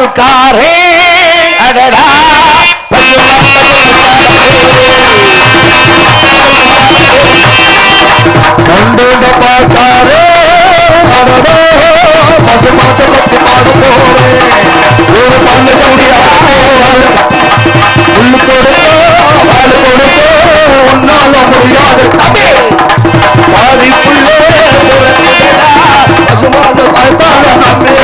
பால்காரே அடடா கண்டோட பால்காரே அடடா பசுமாட்டு பத்தி பாடு போறேன் ஒரு பல்லு உள்ளு கொடுத்தோ பால் கொடுத்தோ உன்னால முடியாது பாதிக்குள்ளே பசுமாட்டு பால்கார நம்பே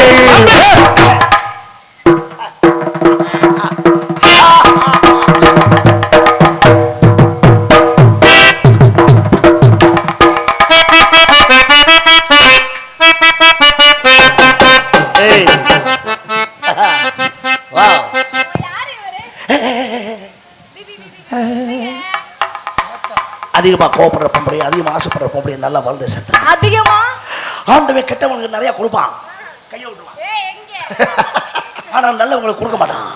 அதிகமா கோபப்படுற பொம்பளை அதிகமா ஆசைப்படுற பொம்பளை நல்லா வளர்ந்து சேர்த்து அதிகமா ஆண்டவன் கெட்டவங்களுக்கு நிறைய கொடுப்பான் கையை விட்டுவான் ஆனா நல்லவங்களுக்கு கொடுக்க மாட்டான்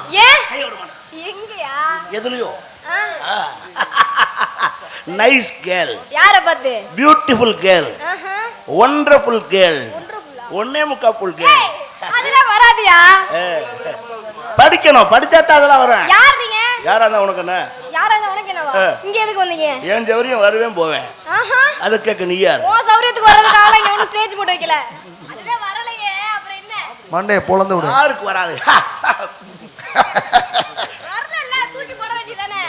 கையை விட மாட்டான் எதுலயோ நைஸ் கேர்ள் யார பார்த்து பியூட்டிஃபுல் கேர்ள் வண்டர்ஃபுல் கேர்ள் ஒன்னே முக்கா புல் கேர்ள் அதெல்லாம் வராதியா படிக்கணும் படிச்சா தான் அதெல்லாம் வரும் யார் நீங்க யாரா இருந்தா உனக்கு என்ன யாரா இருந்தா உனக்கு என்னவா இங்க எதுக்கு வந்தீங்க ஏன் ஜவரியும் வருவேன் போவேன் அது கேக்க நீ யார் ஓ சௌரியத்துக்கு வரதுக்காக இங்க ஒன்னு ஸ்டேஜ் போட்டு வைக்கல அதுவே வரலையே அப்புறம் என்ன மண்டைய பொளந்து விடு யாருக்கு வராது வரலல்ல தூக்கி போட வேண்டியதானே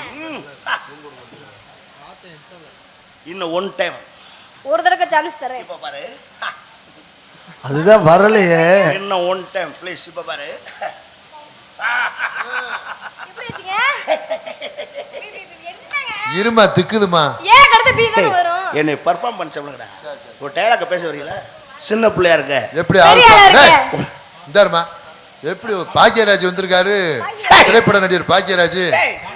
இன்னும் ஒன் டைம் ஒரு தடவை சான்ஸ் தரேன் இப்ப பாரு அதுதான் வரலையே இன்னும் ஒன் டைம் ப்ளீஸ் இப்ப பாரு இருமா திக்குதுமா ஏன் கடத்து பீ தான் வரும் என்னை பெர்ஃபார்ம் பண்ண சொல்லுங்கடா ஒரு டயலாக் பேச வரீங்களா சின்ன பிள்ளையா இருக்க எப்படி இந்தாருமா எப்படி பாக்கியராஜ் வந்திருக்காரு திரைப்பட நடிகர் பாக்கியராஜ்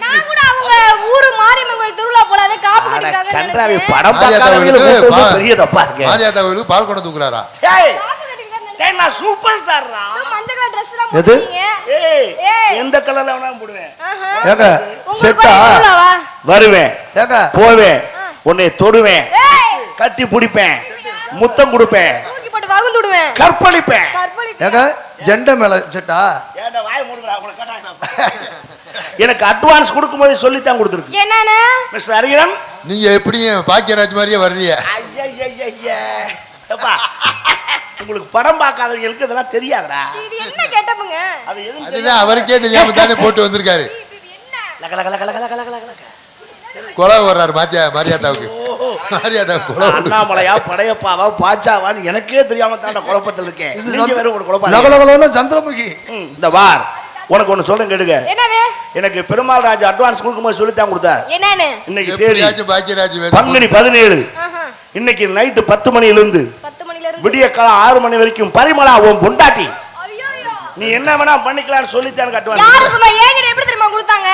நான் கூட அவங்க ஊரு மாரியம்மன் கோயில் திருவிழா போல அதே காப்பு கட்டிருக்காங்க கன்றாவி படம் பார்க்கறவங்களுக்கு பெரிய தப்பா இருக்கு மாரியாதா கோயிலுக்கு பால் கொண்டு தூக்குறாரா ஏய் டேய் நான் சூப்பர் ஸ்டார்ரா மஞ்சள் கலர் Dress எல்லாம் போடுறீங்க ஏய் எந்த கலர்ல வேணாலும் போடுவேன் ஏங்க செட்டா வருவேன் ஏங்க போவேன் உன்னை தொடுவேன் கட்டி பிடிப்பேன் முத்தம் கொடுப்பேன் தூக்கி போட்டு வகுந்துடுவேன் கற்பழிப்பேன் ஏங்க ஜெண்ட மேல செட்டா ஏடா வாய் மூடுடா உனக்கு கேட்டாங்க எனக்கு அட்வான்ஸ் கொடுக்கும்போது சொல்லி தான் கொடுத்திருக்கு என்னன்னு மிஸ்டர் ஹரிகரன் நீங்க எப்படியும் பாக்கியராஜ் மாதிரியே வர்றீங்க ஐயா அப்பா உங்களுக்கு படம் பார்க்காதவங்களுக்கு இதெல்லாம் தெரியாதுடா இது என்ன கேட்டப்பங்க அதுதான் அவருக்கே தெரியாம தானே போட்டு வந்திருக்காரு லக லக லக லக லக லக கொலை வர்றாரு மாரியாதாவுக்கு மாரியாதாவுக்கு அண்ணாமலையா படையப்பாவா பாச்சாவான்னு எனக்கே தெரியாம தான் குழப்பத்தில் இருக்கேன் நீங்க வேற ஒரு குழப்பம் லக லக லக சந்திரமுகி இந்த வார் உனக்கு ஒன்னு சொல்றேன் கேளுங்க என்னது எனக்கு பெருமாள் ராஜ் அட்வான்ஸ் கொடுக்கும்போது சொல்லி தான் கொடுத்தார் என்னன்னு இன்னைக்கு தேதி பாக்கியராஜ் பங்குனி 17 இன்னைக்கு நைட் 10 மணில இருந்து விடிய காலம் 6 மணி வரைக்கும் பரிமளா ஓம் பொண்டாட்டி நீ என்ன வேணா பண்ணிக்கலாம்னு சொல்லித்தான் கட்டுவாங்க யாரு சொன்னா ஏங்க எப்படி தெரியுமா கொடுத்தாங்க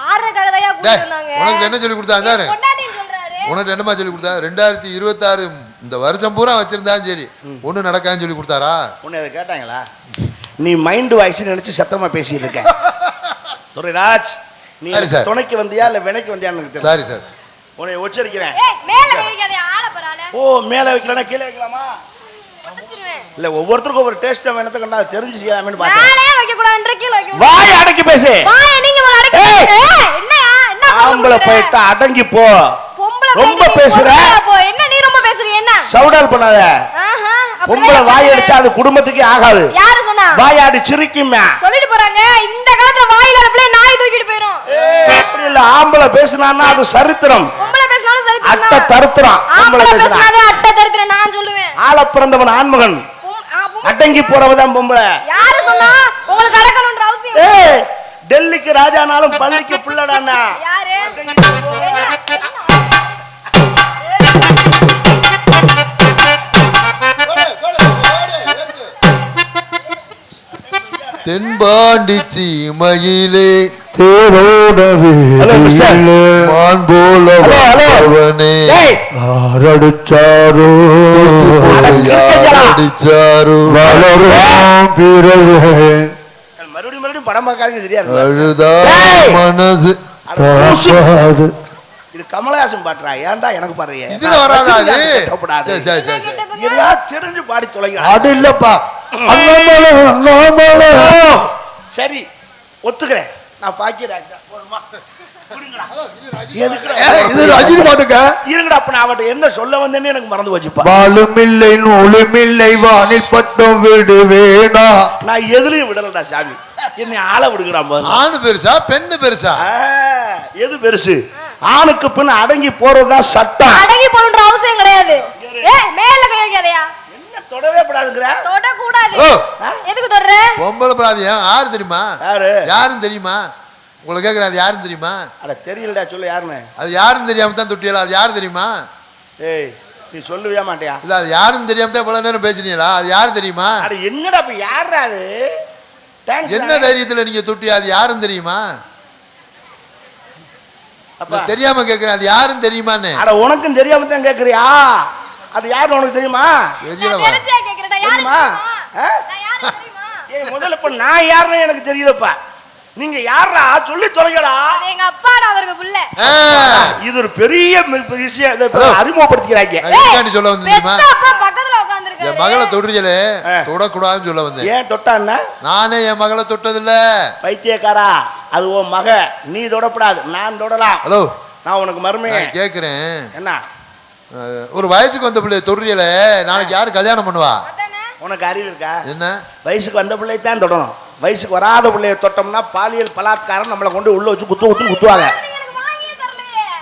ஆறதுக்காக தான் கொடுத்தாங்க உனக்கு என்ன சொல்லி கொடுத்தாங்க பொண்டாட்டின்னு சொல்றாரு உனக்கு என்னமா சொல்லி கொடுத்தா 2026 இந்த வருஷம் பூரா வச்சிருந்தாலும் சரி ஒண்ணு நடக்காதுன்னு சொல்லி கொடுத்தாரா உன்னை அதை கேட்டாங்களா நீ மைண்ட் வாய்ஸ் நினைச்சு சத்தமா பேசிட்டு இருக்க துரைராஜ் நீ துணைக்கு வந்தியா இல்ல வினைக்கு வந்தியான்னு எனக்கு தெரியல சாரி சார் உன்னை உச்சரிக்கிறேன் மேல வைக்காதே ஆள பரால ஓ மேல வைக்கலனா கீழ வைக்கலாமா அடிச்சிடுவேன் இல்ல ஒவ்வொருத்தருக்கும் ஒரு டேஸ்ட் வேணத கண்டா தெரிஞ்சு செய்யலாம்னு பாத்தேன் மேலே வைக்க கூடாதுன்ற கீழ வைக்க வாய் அடக்கி பேசு வாய் நீங்க ஒரு அடக்கி என்னயா என்ன ஆம்பள போய்ட்ட அடங்கி போ ரொம்ப பேசுற என்ன நீ ரொம்ப பேசுறீ என்ன சவுடால் பண்ணாத பொம்பளை வாய் அடிச்சா அது குடும்பத்துக்கே ஆகாது யாரு சொன்னா வாயாடி சிரிக்குமே சொல்லிட்டு போறாங்க இந்த காலத்துல வாயில பிள்ளை நாய் தூக்கிட்டு போயிரும் அப்படி இல்ல ஆம்பளை பேசினான்னா அது சரித்திரம் பொம்பளை பேசினாலும் சரித்திரம் அட்ட தருத்திரம் ஆம்பளை பேசினாதே அட்ட தருத்திரம் நான் சொல்லுவேன் ஆள பிறந்தவன் ஆண்மகன் அடங்கி போறவதான் பொம்பளை யாரு சொன்னா உங்களுக்கு அடக்கணும்ன்ற அவசியம் டெல்லிக்கு ராஜானாலும் பள்ளிக்கு புள்ளடானா யாரு தென்பாண்டி சீமையிலே தேரோடவே மான் போல அவனே ஆரடிச்சாரோ யாரடிச்சாரோ வளரும் பிறவே மறுபடியும் படம் பார்க்காதீங்க தெரியாது அழுதா மனசு இது கமலஹாசன் பாடுறா ஏன்டா எனக்கு பாடுறீங்க இதுல வராதா அது எதையா தெரிஞ்சு பாடி தொலைங்க அது இல்லப்பா அண்ணாமலை சரி ஒத்துக்கிறேன், நான் பாக்கிறேன். இது ரஜினி பாட்டுங்க. இருங்கடா, அப்ப நான் அவட்ட என்ன சொல்ல வந்தேன்னு எனக்கு மறந்து வச்சுப்பா. வாழுமில்லை நூலுமில்லை வானில் பட்டம் விடுவேனா. நான் எதுலயும் விடலடா சாமி, என்னை ஆள விடுகிறான் பாரு. ஆணு பெருசா பெண்ணு பெருசா? எது பெருசு? ஆணுக்கு பின்ன அடங்கி போறதுதான் சட்டம். அடங்கி போறன்ற அவசியம் கிடையாது. மேல கை வைக்காதயா. என்ன தொடவே கூடாதுங்கற? தொட கூடாது. எதுக்கு தொடற? பொம்பளை பிராதியா யாரு தெரியுமா? யாரும் தெரியுமா? உங்களுக்கு கேக்குறேன், அது யாரும் தெரியுமா? அட தெரியலடா, சொல்லு யாருன்னு. அது யாரும் தெரியாம தான் தொட்டியல. அது யாரு தெரியுமா? ஏய், நீ சொல்லவே மாட்டியா? இல்ல, அது யாரும் தெரியாம தான் இவ்வளவு நேரம் பேசினீங்களா? அது யாரு தெரியுமா? அட என்னடா இப்ப யாரா அது? என்ன தைரியத்துல நீங்க தொட்டியா? அது யாரும் தெரியுமா? அப்ப தெரியாம கேக்குறேன், அது யாரும் தெரியுமான்னு. அட உனக்கும் தெரியாம தான் கேக்குறியா? அது யாருன்னு உனக்கு தெரியுமா? தெரியலவா? தெரிஞ்சே கேக்குறடா. யாரு தெரியுமா? நான் யாரு தெரியுமா? ஏய், முதல்ல இப்ப நான் யாருன்னு எனக்கு தெரியலப்பா. நீங்க யாரா சொல்லி தொலைங்கடா. எங்க அப்பாடா அவருக்கு புள்ள. இது ஒரு பெரிய விஷயம், அறிமுகப்படுத்திக்கிறாங்க. நான் சொல்ல வந்தேன் தெரியுமா? அப்பா பக்கத்துல உட்கார்ந்திருக்காரு. என் மகளை தொடுறீங்களே, தொடக்கூடாதுன்னு சொல்ல வந்தேன். ஏன் தொட்டான்னா? நானே என் மகளை தொட்டதில்ல. பைத்தியக்காரா, அது உன் மக, நீ தொடப்படாது, நான் தொடலாம். ஹலோ, நான் உனக்கு மருமையை கேக்குறேன். என்ன ஒரு வயசுக்கு வந்த பிள்ளை தொடுறீங்களே, நாளைக்கு யாரு கல்யாணம் பண்ணுவா? உனக்கு அறிவு இருக்கா? என்ன? வயசுக்கு வந்த பிள்ளை தான் தொடணும். வயசுக்கு வராத பிள்ளைய தொட்டோம்னா பாலியல் பலாத்காரம், நம்மளை கொண்டு உள்ள வச்சு குத்துவாங்க.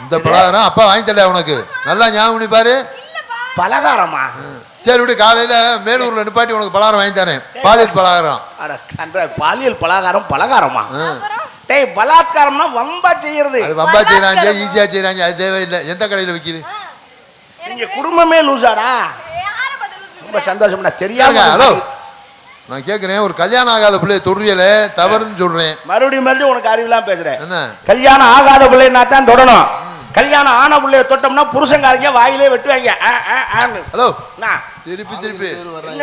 இந்த பலகாரம் அப்பா வாங்கி தரல உனக்கு, நல்லா ஞாபகம் பண்ணி பாரு. பலகாரமா? சரி விடு, காலையில மேலூர்ல நிப்பாட்டி உனக்கு பலகாரம் வாங்கி தரேன், பாலியல் பலகாரம். பாலியல் பலகாரமா? டேய், பலாத்காரம்னா வம்பா செய்யறது. அது வம்பா செய்யறாங்க, ஈஸியா செய்யறாங்க, அது தேவையில்லை. எந்த கடையில விக்குது? நீங்க குடும்பமே லூசாடா. ரொம்ப சந்தோஷம்டா. தெரியாம. ஹலோ, நான் கேக்குறேன், ஒரு கல்யாணம் ஆகாத பிள்ளைய தொடுறியல தவறுன்னு சொல்றேன். மறுபடியும் உனக்கு அறிவுலாம் பேசுறேன். என்ன? கல்யாணம் ஆகாத பிள்ளைனா தான் தொடணும். கல்யாணம் ஆன பிள்ளைய தொட்டோம்னா புருஷங்காரங்க வாயிலே வெட்டுவாங்க. ஹலோ, திருப்பி திருப்பி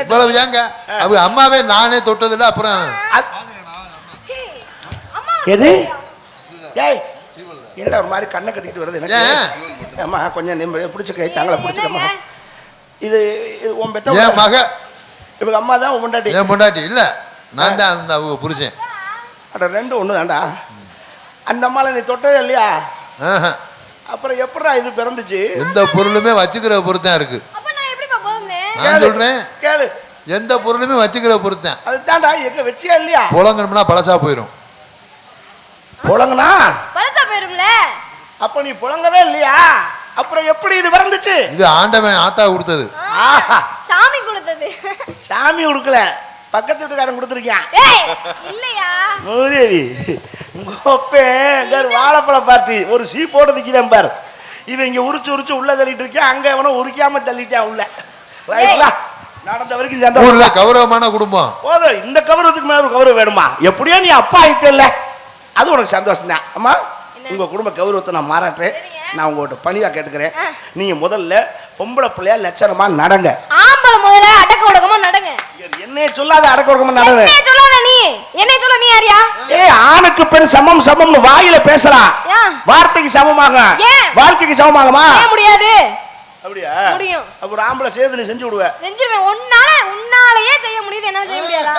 இவ்வளவு ஏங்க? அவங்க அம்மாவே நானே தொட்டதில்ல, அப்புறம் எது? ஏய், என்னடா ஒரு மாதிரி கண்ணை கட்டிட்டு வருது எனக்கு? அம்மா கொஞ்சம் பிடிச்ச கை தாங்கள பிடிச்சிக்கம்மா. இது உன் பெத்த என் மக, இவங்க அம்மா தான் உன் பொண்டாட்டி. என் பொண்டாட்டி இல்ல, நான் தான் அந்த அவங்க புருஷன். அட ரெண்டு ஒண்ணு தான்டா. அந்த அம்மாவை நீ தொட்டதே இல்லையா? அப்புறம் எப்படா இது பிறந்துச்சு? எந்த பொருளுமே வச்சுக்கிற பொறுத்தான் இருக்கு. நான் சொல்றேன் கேளு, எந்த பொருளுமே வச்சுக்கிற பொறுத்தான். அது தான்டா. எங்க வச்சியா இல்லையா? புலங்கணும்னா பழசா போயிடும். புலங்கனா பழசா போயிரும்ல. அப்ப நீ புலங்கவே இல்லையா? அப்புறம் எப்படி இது பிறந்துச்சு? இது ஆண்டவன் ஆத்தா கொடுத்தது. சாமி கொடுத்தது. சாமி கொடுக்கல, பக்கத்து வீட்டுக்காரன் கொடுத்துருக்கான். இல்லையா? மூதேவி, வாழைப்பழ பார்ட்டி ஒரு சீப்போட நிக்கிறேன் பார். இவன் இங்க உரிச்சு உள்ள தள்ளிட்டு இருக்கான், அங்க அவனை உரிக்காம தள்ளிட்டான் உள்ள. நடந்த வரைக்கும் ஊர்ல கௌரவமான குடும்பம். போதும், இந்த கௌரவத்துக்கு மேல ஒரு கௌரவம் வேணுமா? எப்படியோ நீ அப்பா ஆயிட்டல்ல, அது உனக்கு சந்தோஷம் தான். அம்மா, உங்க குடும்ப கௌரவத்தை நான் மாறாட்டேன். நான் உங்கள்கிட்ட பணிவா கேட்டுக்கிறேன், நீங்க முதல்ல பொம்பளை பிள்ளையா லட்சணமா நடங்க. ஆம்பளை முதல்ல அடக்க ஒடுக்கமா நடங்க. என்னைய சொல்லாத, அடக்க ஒடுக்கமா நடங்க. என்னைய சொல்லாத நீ. என்னைய சொல்ல நீ யாரியா? ஏய், ஆணுக்கு பெண் சமம் சமம்னு வாயில பேசலாம், வார்த்தைக்கு சமமாக வாழ்க்கைக்கு சமமாகுமா? முடியாது. அப்படியா? முடியும். அப்ப ஆம்பளை சேர்த்து நீ செஞ்சு விடுவ? செஞ்சிருவேன். உன்னாலயே செய்ய முடியுது, என்னால செய்ய முடியாதா?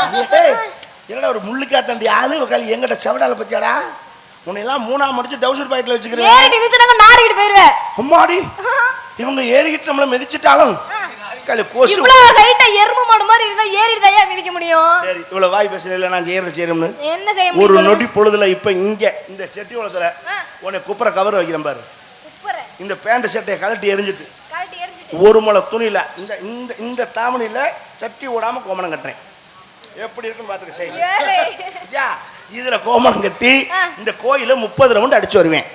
என்னடா ஒரு முள்ளுக்காத்தண்டி ஆளு உட்காந்து எங்கிட்ட செவடால பத்தியாடா? உன்னையெல்லாம் மூணாம் முடிச்சு டவுசர் பாக்கெட்ல வச்சுக்கிறேன். ஏறிட்டு நிச்சனாங்க நாரிக்கிட்டு போயிருவேன். அம்மாடி, இவங்க ஏறிக்கிட்டு நம்மள மிதிச்சிட்டாலும் கோசு. இவ்வளவு ஹைட்டா எறும்பு மாடு மாதிரி இருந்தா ஏறிட்டு தான் மிதிக்க முடியும். சரி, இவ்வளவு வாய் பேசல, நான் செய்யறேன்னு என்ன செய்ய முடியும்? ஒரு நொடி பொழுதுல இப்ப இங்க இந்த செட்டி உலத்துல உன்னை குப்புற கவர் வைக்கிறேன் பாரு. இந்த பேண்ட் சட்டையை கழட்டி எரிஞ்சிட்டு ஒரு முளை துணியில இந்த இந்த இந்த தாமணியில சட்டி ஓடாம கோமணம் கட்டுறேன். எப்படி இருக்குன்னு பாத்துக்க. செய்ய இதுல கோமணம் கட்டி இந்த கோயில 30 ரவுண்ட் அடிச்சு வருவேன்.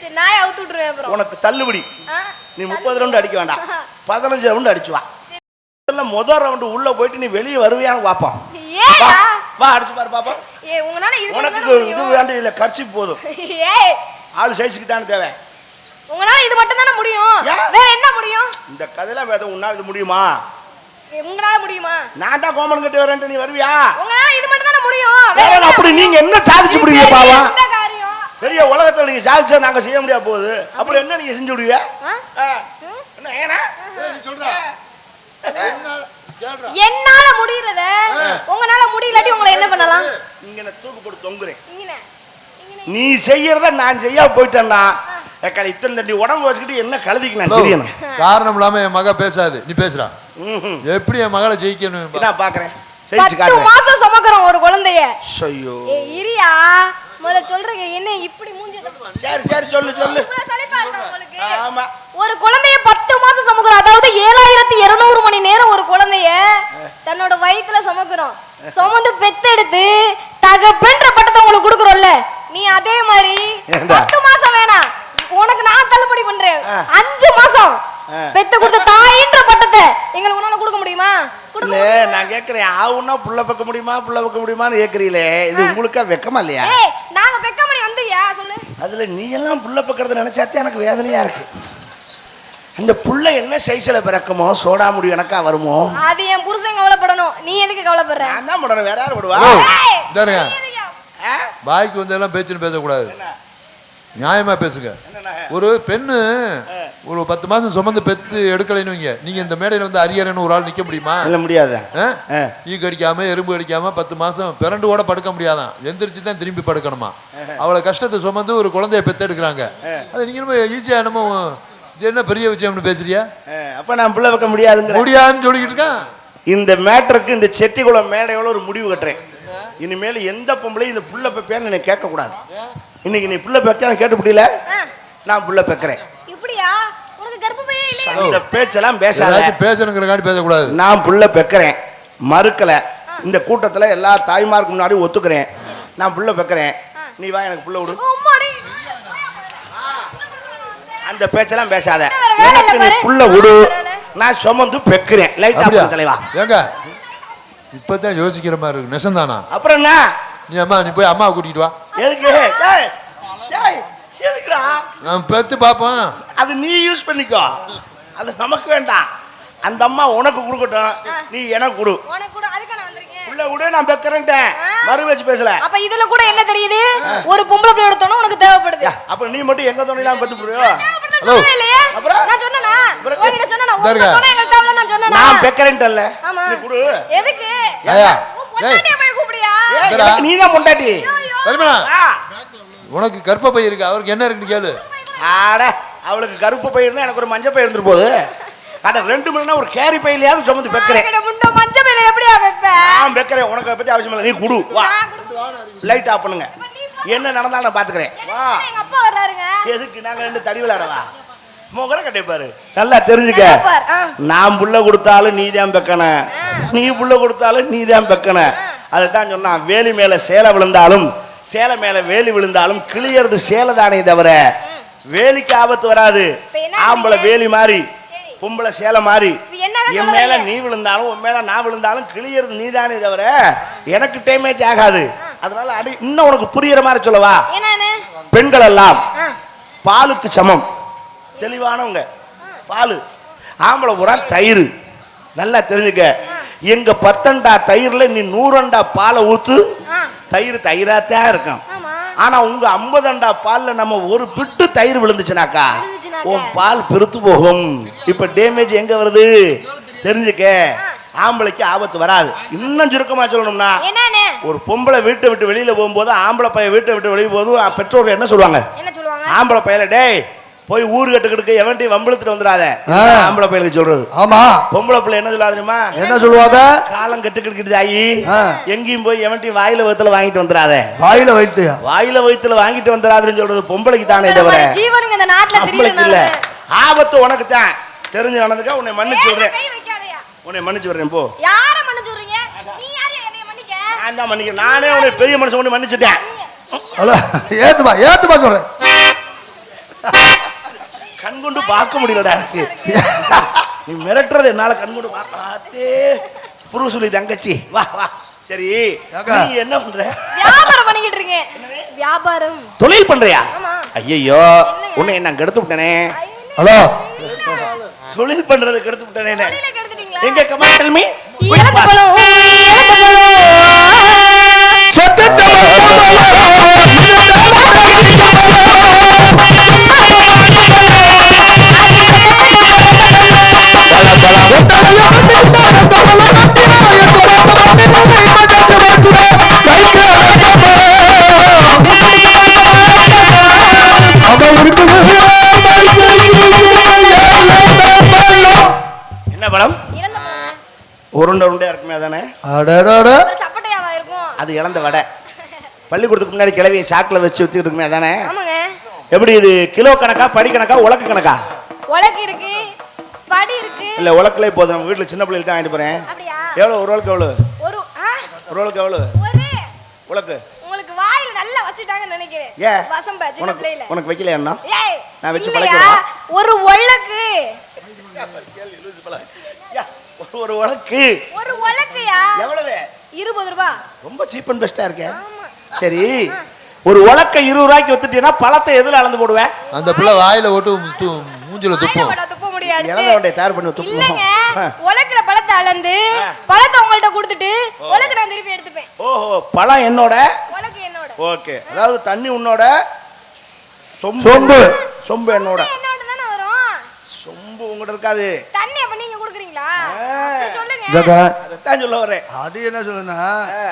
உனக்கு தள்ளுபடி. நீ 30 ரவுண்ட் அடிக்க வேண்டாம், 15 ரவுண்ட் அடிச்சு வா. முதல் ரவுண்டு உள்ள போயிட்டு நீ வெளியே வருவியான்னு பாப்போம். வா, அடிச்சு பாரு பாப்போம். உனக்கு இது வேண்டாம், இல்ல கர்ச்சி போதும். ஆளு சைஸுக்கு தானே தேவை. உங்களால இது மட்டும் தானே முடியும், வேற என்ன முடியும்? இந்த கதையெல்லாம் வேற உன்னால இது முடியுமா? உங்களால முடியுமா? நான் தான் கோமன் கட்டி வரேன், நீ வருவியா? உங்களால இது மட்டும் தானே முடியும், வேற அப்படி நீங்க என்ன சாதிச்சு முடிவீங்க பாவா? இந்த காரியம் பெரிய உலகத்துல நீங்க சாதிச்சா நாங்க செய்ய முடியாது போகுது. அப்புறம் என்ன நீங்க செஞ்சு விடுவீங்க? என்ன ஏனா நீ சொல்ற? என்னால முடியறத உங்களால முடியலட்டி உங்களை என்ன பண்ணலாம்? இங்க தூக்கு போட்டு தொங்குறேன். நீ செய்யறத நான் செய்ய போயிட்டேன்னா இத்தனை தண்டி உடம்பு வச்சுக்கிட்டு என்ன கழுதிக்கு நான் தெரியணும். காரணம் இல்லாம என் மக பேசாது, நீ பேசுறா. எப்படி என் மகளை ஜெயிக்கணும் நான் பாக்குறேன். 10 மாசம் சுமக்கிறோம் ஒரு குழந்தைய. ஐயோ இரியா முதல்ல சொல்றீங்க என்ன இப்படி மூஞ்சி. சரி சரி சொல்லு சொல்லு. சலிப்பா இருக்கா உங்களுக்கு? ஆமா. ஒரு குழந்தைய 10 மாசம் சுமக்கிறோம், அதாவது 7200 மணி நேரம் ஒரு குழந்தைய தன்னோட வயித்துல சுமக்கிறோம். சுமந்து பெத்தெடுத்து தகப்பன்ற பட்டத்தை உங்களுக்கு கொடுக்குறோம்ல, நீ அதே மாதிரி 10 மாசம் வேணாம் உனக்கு நான் தள்ளுபடி பண்றேன். 5 மாசம் பெத்த கொடுத்த தாயின்ற பட்டத்தை எங்களுக்கு உன்னால கொடுக்க முடியுமா? இல்ல நான் கேக்குறேன், ஆவுன்னா புள்ள பக்க முடியுமா புள்ள பக்க முடியுமான்னு கேக்குறீங்களே, இது உங்களுக்கா வெக்கமா இல்லையா? நாங்க வெக்கமணி வந்துயா சொல்லு. அதுல நீ எல்லாம் புள்ள பக்கறத நினைச்சாத்தே எனக்கு வேதனையா இருக்கு. அந்த புள்ள என்ன சைஸ்ல பிறக்குமோ சோடா முடியும் எனக்கா வருமோ? அது என் புருஷன் கவலைப்படணும், நீ எதுக்கு கவலைப்படுற? நான் தான் படணும், வேற யாரு படுவா? பாய்க்கு வந்தெல்லாம் பேச்சுன்னு பேசக்கூடாது, நியாயமா பேசுங்க. ஒரு பெண்ணு ஒரு 10 மாசம் சுமந்து பெத்து எடுக்கலைன்னு வைங்க, நீங்க இந்த மேடையில வந்து அரியரன்னு ஒரு ஆள் நிக்க முடியுமா? இல்ல முடியாது. ஈ கடிக்காம எறும்பு கடிக்காம 10 மாசம் பிறண்டு கூட படுக்க முடியாதான், எந்திரிச்சு தான் திரும்பி படுக்கணுமா. அவ்வளவு கஷ்டத்தை சுமந்து ஒரு குழந்தைய பெத்து எடுக்கிறாங்க. அது நீங்க நம்ம ஈஸியா என்னமோ இது என்ன பெரிய விஷயம்னு பேசுறியா? அப்ப நான் புள்ள வைக்க முடியாதுன்னு சொல்லிக்கிட்டு இருக்கேன். இந்த மேட்டருக்கு இந்த செட்டிக்குளம் மேடையோட ஒரு முடிவு கட்டுறேன். இனிமேல் எந்த பொம்பளையும் இந்த புள்ள பெப்பேன்னு நீ கேட்க கூடாது. இன்னைக்கு நீ புள்ள பெக்க கேட்டு முடியல, நான் புள்ள பெக்கிறேன். இப்படியா? உனக்கு கர்ப்பப்பையே இல்ல? இந்த பேச்செல்லாம் பேசாத. பேசணுங்கிறகாண்டி பேசக்கூடாது. நான் புள்ள பெக்கிறேன், மறுக்கல. இந்த கூட்டத்துல எல்லா தாய்மாருக்கு முன்னாடி ஒத்துக்கிறேன், நான் புள்ள பெக்கிறேன். நீ வா எனக்கு புள்ள விடு. அந்த பேச்செல்லாம் பேசாத. எனக்கு நீ புள்ள விடு, நான் சுமந்து பெக்கிறேன். லைட்டா தலைவா. ஏங்க இப்பதான் யோசிக்கிற மாதிரி இருக்கு, நெசந்தானா? அப்புறம் என்ன? நீ அம்மா நீ போய் அம்மாவை கூட்டிட்டு வா. எதுக்கு? எதுக்குடா? நான் பெத்து பாப்போம். அது நீ யூஸ் பண்ணிக்கோ, அது நமக்கு வேண்டாம். அந்த அம்மா உனக்கு கொடுக்கட்டும், நீ எனக்கு கொடு. உனக்கு கூட அதுக்கு நான் வந்திருக்கேன். புள்ள விடு, நான் பெக்கறேன்ட்டேன். மறு வச்சு பேசல. அப்ப இதுல கூட என்ன தெரியுது? ஒரு பொம்பளை பிள்ளையோட துணை உனக்கு தேவைப்படுது. அப்ப நீ மட்டும் எங்க துணைலாம் பெத்து போறியோ? ஹலோ அப்புறம் நான் சொன்னேனா? உன்கிட்ட சொன்னேனா? உங்க துணை எங்க தேவல நான் சொன்னேனா? நான் பெக்கறேன்ட்டல்ல. நீ கொடு. எதுக்கு? ஐயா பொண்டாட்டியை போய் கூப்பிடியா? நீ தான் பொண்டாட்டி. வருமனா உனக்கு கர்ப்பப்பை இருக்கு, அவருக்கு என்ன இருக்குன்னு கேளு. ஆட அவளுக்கு கருப்பு பை இருந்தா எனக்கு ஒரு மஞ்சள் பை இருந்துட்டு போகுது. அட 2 மணினா ஒரு கேரி பையிலையாவது சுமந்து பெக்கறேன். முண்ட மஞ்சள் பையில எப்படியா வைப்ப? நான் பெக்கறேன், உனக்கு பத்தி அவசியம் இல்லை. நீ குடு வா. லைட் ஆஃப் பண்ணுங்க, என்ன நடந்தாலும் நான் பாத்துக்கிறேன். வா. எங்க அப்பா வர்றாருங்க. எதுக்கு? நாங்க 2 தடி விளையாடவா? முகர கட்டை பாரு, நல்லா தெரிஞ்சுக்க. நான் புள்ள கொடுத்தாலும் நீ தான் பெக்கணும், நீ புள்ள கொடுத்தாலும் நீ தான் பெக்கணும். அதுதான் சொன்னான், வேலி மேல சேலை விழுந்தாலும் சேலை மேல வேலி விழுந்தாலும் கிளியறது சேலை தானே தவிர வேலிக்கு ஆபத்து வராது. ஆம்பளை வேலி மாறி, பொம்பளை சேலை மாறி. என் மேல நீ விழுந்தாலும் உன் மேல நான் விழுந்தாலும் கிளியறது நீ தானே தவிர எனக்கு டேமேஜ் ஆகாது. அதனால அடி இன்னும் உனக்கு புரியுற மாதிரி சொல்லவா? பெண்கள் எல்லாம் பாலுக்கு சமம், தெளிவானவங்க. பால் ஆம்பளை பூரா தயிர், நல்லா தெரிஞ்சுக்க. எங்க 10 அண்டா தயிர்ல நீ 100 அண்டா பாலை ஊத்து, தயிர் தயிராத்தான் இருக்கும். ஆனா உங்க 50 அண்டா பால்ல நம்ம ஒரு பிட்டு தயிர் விழுந்துச்சுனாக்கா உன் பால் பெருத்து போகும். இப்ப டேமேஜ் எங்க வருது தெரிஞ்சுக்க. ஆம்பளைக்கு ஆபத்து வராது. இன்னும் சுருக்கமா சொல்லணும்னா, ஒரு பொம்பளை வீட்டை விட்டு வெளியில போகும்போது ஆம்பளை பையன் வீட்டை விட்டு வெளியே போது பெற்றோர்கள் என்ன சொல்லுவாங்க? ஆம்பளை பையல டேய் போய் ஊரு கட்டுக்கிட்டு எவன்ட்டி வம்பிழுத்துட்டு வந்துடாத. ஆம்பளை பையனுக்கு சொல்றது. ஆமா. பொம்பளை பிள்ளை என்ன சொல்லாது தெரியுமா? என்ன சொல்லுவாங்க? காலம் கட்டுக்கிட்டு ஆகி எங்கேயும் போய் எவன்ட்டி வாயில வயித்துல வாங்கிட்டு வந்துடாத. வாயில வயித்துல வாங்கிட்டு வந்துடாதுன்னு சொல்றது பொம்பளைக்கு தானே தவிர ஜீவனுங்க இந்த நாட்டுல தெரியல. ஆபத்து உனக்கு தான். தெரிஞ்சு நடந்துக்க. உன்னை மன்னிச்சு விடுறேன், உன்னை மன்னிச்சு விடுறேன். போ. யாரை மன்னிச்சு விடுறீங்க? நீ யாரை என்னைய மன்னிக்க? நான் தான் மன்னிக்கிறேன். நானே உன்னை பெரிய மனுஷன் உன்னை மன்னிச்சுட்டேன். ஏத்துமா சொல்றேன். கண்கொண்டு பார்க்க முடியலடா எனக்கு. நீ மிரட்டுறது என்னால கண்கொண்டு பார்த்தே. புருஷுலி தங்கச்சி வா வா. சரி நீ என்ன பண்ற? வியாபாரம் பண்ணிக்கிட்டு இருக்கேன். வியாபாரம் தொழில் பண்றியா? ஐயோ உன்னை நான் கெடுத்து விட்டனே. ஹலோ தொழில் பண்றது கெடுத்து விட்டனே. எங்க கமான் டெல் மீ. Bye. உருண்டை உருண்டையா இருக்குமே அதானே? அடடட ஒரு சப்பட்டையாவா இருக்கும்? அது இழந்த வடை. பள்ளிக்கூடத்துக்கு முன்னாடி கிளவியை சாக்கில் வச்சு ஊற்றிட்டு இருக்குமே அதானே? ஆமாங்க. எப்படி இது கிலோ கணக்கா படி கணக்கா உலக்கு கணக்கா? உலக்கு இருக்கு, படி இருக்கு. இல்ல உலக்குலே போதும். நம்ம வீட்டுல சின்ன பிள்ளைகிட்ட வாங்கிட்டு போறேன். அப்படியா? எவ்வளவு ஒரு உலக்கு எவ்வளவு? ஒரு ஒரு உலக்கு எவ்வளவு? ஒரு உலக்கு உங்களுக்கு வாயில நல்லா வச்சிட்டாங்கன்னு நினைக்கிறேன். ஏன்? வசம்பா சின்ன பிள்ளையில. உனக்கு வைக்கலையா அண்ணா? ஏய் நான் வச்சு இல்லையா? பழக்கிறேன். ஒரு உலக்கு. ஒரு உலக்கு. ஒரு உலக்குயா? எவ்வளவு? 20 ரூபாய். ரொம்ப சீப் அண்ட் பெஸ்டா இருக்கே. ஆமா. சரி ஒரு உலக்க 20 ரூபாய்க்கு வித்துட்டீங்கன்னா பழத்தை எதுல அளந்து போடுவேன்? அந்த பிள்ளை வாயில ஓட்டு மூஞ்சில துப்பும். வாயில துப்ப முடியாது. இளந்த வண்டையை தயார் பண்ணி துப்புவோம். இல்லங்க உலக்குல பழத்தை அளந்து பழத்தை உங்கள்ட்ட கொடுத்துட்டு உலக்கு நான் திருப்பி எடுத்துப்பேன். ஓஹோ பழம் என்னோட உலக்கு என்னோட. ஓகே. அதாவது தண்ணி உன்னோட சொம்பு சொம்பு என்னோட. என்னோட தானே வரும். சொம்பு உங்ககிட்ட இருக்காது. தண்ணி அப்ப நீங்க குடுக்குறீங்களா? சொல்லுங்க. அதான் சொல்ல வரேன். அது என்ன சொல்லுன்னா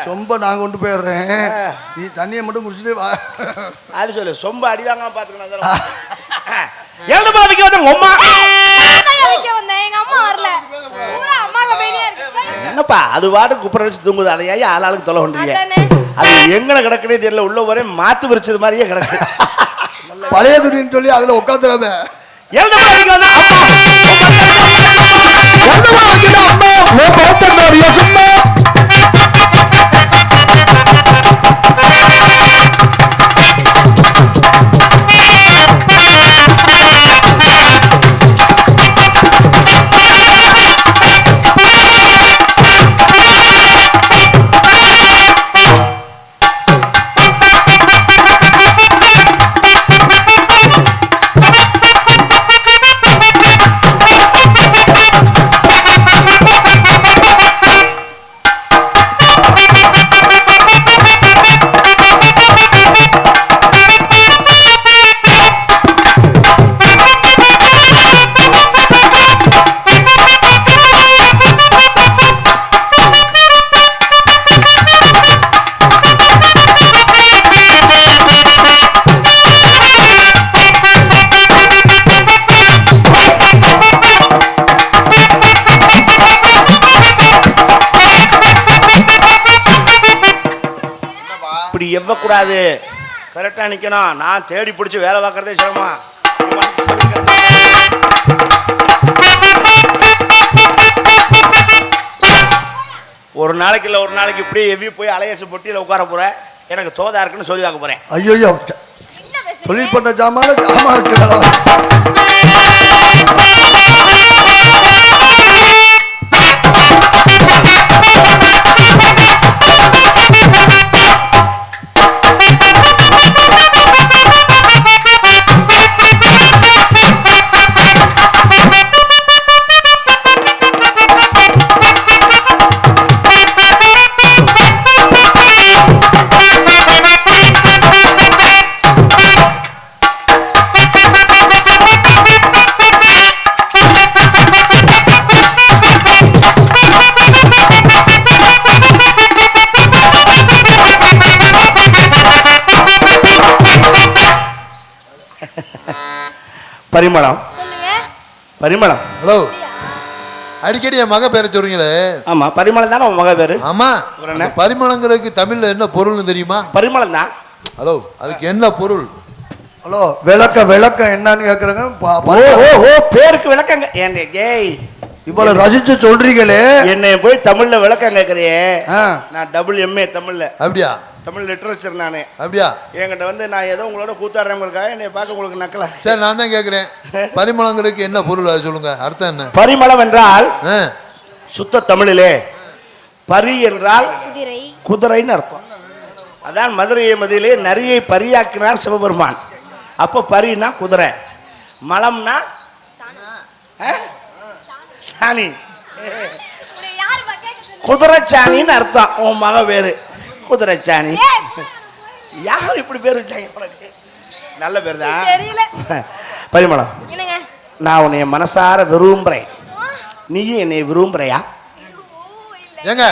சொம்ப நான் கொண்டு போயிடுறேன், நீ தண்ணியை மட்டும் குடிச்சிட்டு வா. அது சொல்லு சொம்பு அடி வாங்காம பாத்துக்கணும். எழுத பாதிக்க வந்த உங்க அம்மா எங்க அம்மா வரல. பூரா அம்மா கம்பெனியா இருக்கு. என்னப்பா அது வாட்டுக்கு குப்புற வச்சு தூங்குது. அதை ஏன் ஆளாளுக்கு தொலை பண்றீங்க? அது எங்கன கிடக்குனே தெரியல. உள்ள ஒரே மாத்து விரிச்சது மாதிரியே கிடக்கு. பழைய துணின்னு சொல்லி அதுல உட்காந்துடாம எழுத பாதிக்க வந்த எவ்வக்கூடாது. கரெக்டா நிக்கணும். நான் தேடி பிடிச்சி வேலை பார்க்கறதே சிரமமா. ஒரு நாளைக்கு இல்ல ஒரு நாளைக்கு இப்படி எவ்வி போய் அலையசு பொட்டியில உட்கார போறேன். எனக்கு தோதா இருக்குன்னு சொல்லி வாக்க போறேன். ஐயோ தொழில் பண்ண ஜாமான ஜாமான் பரிமளம். பரிமளம். ஹலோ அடிக்கடி என் மக பேரை சொல்றீங்களே? ஆமா பரிமளம் தானே உன் மக பேரு? ஆமா. பரிமளங்கிறதுக்கு தமிழ்ல என்ன பொருள்னு தெரியுமா? பரிமளம் தான். ஹலோ அதுக்கு என்ன பொருள்? ஹலோ விளக்கம் என்னன்னு கேக்குறாங்க. பேருக்கு விளக்கங்க. ஏய் இவ்வளவு ரசிச்சு சொல்றீங்களே, என்னை போய் தமிழ்ல விளக்கம் கேக்குறியே. நான் WMA தமிழ்ல. அப்படியா? தமிழ் லிட்டரேச்சர் நானே. அப்படியா? என்கிட்ட வந்து நான் ஏதோ உங்களோட கூத்தாடுறேன். என்னை பார்க்க உங்களுக்கு நக்கலா? சரி நான் தான் கேட்கிறேன். பரிமளங்களுக்கு என்ன பொருள் அது சொல்லுங்க. அர்த்தம் என்ன? பரிமளம் என்றால் சுத்த தமிழிலே பரி என்றால் குதிரைன்னு அர்த்தம். அதான் மதுரையை மதியிலே நரியை பரியாக்கினார் சிவபெருமான். அப்போ பரினா குதிரை, மலம்னா சாணி, குதிரை சாணின்னு அர்த்தம். உன் மக பேரு குதிரை சாணி. யார் இப்படி பேர் வச்சாங்க உனக்கு? நல்ல பேர் தான். பரிமளம் நான் உன்னை மனசார விரும்புறேன். நீயும் என்னை விரும்புறியா? ஏங்க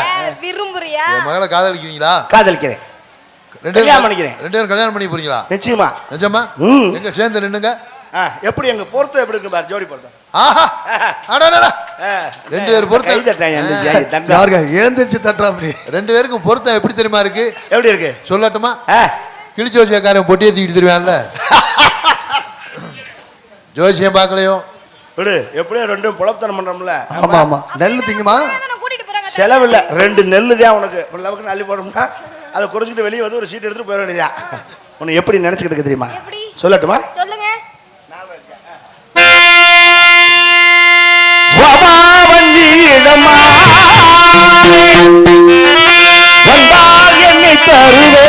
விரும்புறியா? மகளை காதலிக்கிறீங்களா? காதலிக்கிறேன். கல்யாணம் பண்ணிக்கிறேன். 2 பேரும் கல்யாணம் பண்ணி போறீங்களா? நிச்சயமா. நிஜமா? எங்க சேர்ந்து நின்னுங்க. எப்படி எங்க பொறுத்து எப்படி இருக்கு பாரு. ஜோடி பொறுத்து ஆஹா அடடடா. ரெண்டு பேர் பொறுத்த யாருங்க ஏந்திரிச்சு தட்டுறா அப்படி? ரெண்டு பேருக்கும் பொருத்தம் எப்படி தெரியுமா இருக்கு? எப்படி இருக்கு சொல்லட்டுமா? கிளி ஜோசியக்காரன் பொட்டியை தூக்கிட்டு தருவான்ல. ஜோசியம் பார்க்கலையோ விடு, எப்படியோ ரெண்டும் புலப்தனம் பண்றோம்ல. ஆமா ஆமா. நெல் திங்குமா? செலவு இல்ல, 2 நெல்லு தான் உனக்கு. அளவுக்கு அள்ளி போடணும்னா அதை குறைச்சிட்டு வெளியே வந்து ஒரு சீட் எடுத்துட்டு போயிட வேண்டியதா. உன்னை எப்படி நினைச்சுக்கிட்டு தெரியுமா? சொல்லட்டுமா? சொல்லுங்க. வந்தால் என்னை தருவே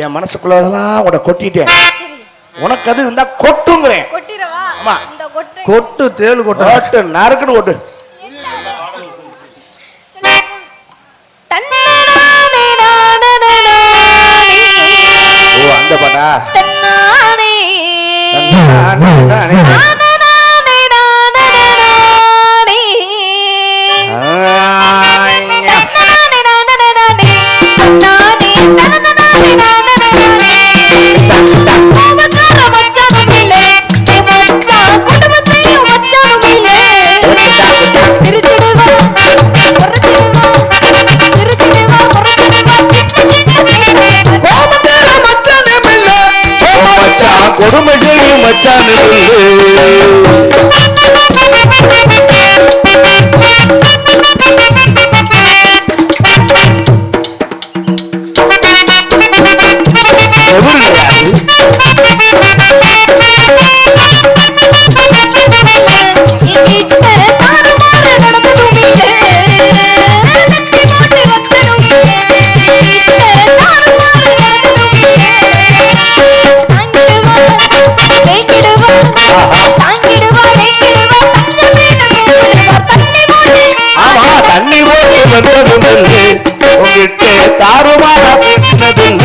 என் மனசுக்குள்ளதெல்லாம் உட கொட்டிட்டேன். உனக்கு அது இருந்தா கொட்டுங்கிறேன். கொட்டு தேளு கொட்டு கொட்டு நறுக்குன்னு கொட்டு. ஓ அந்த பாட்டா? கொடுமை செய்யும் மச்சான் உங்ககிட்ட தாறுமாறா பேசினதில்லை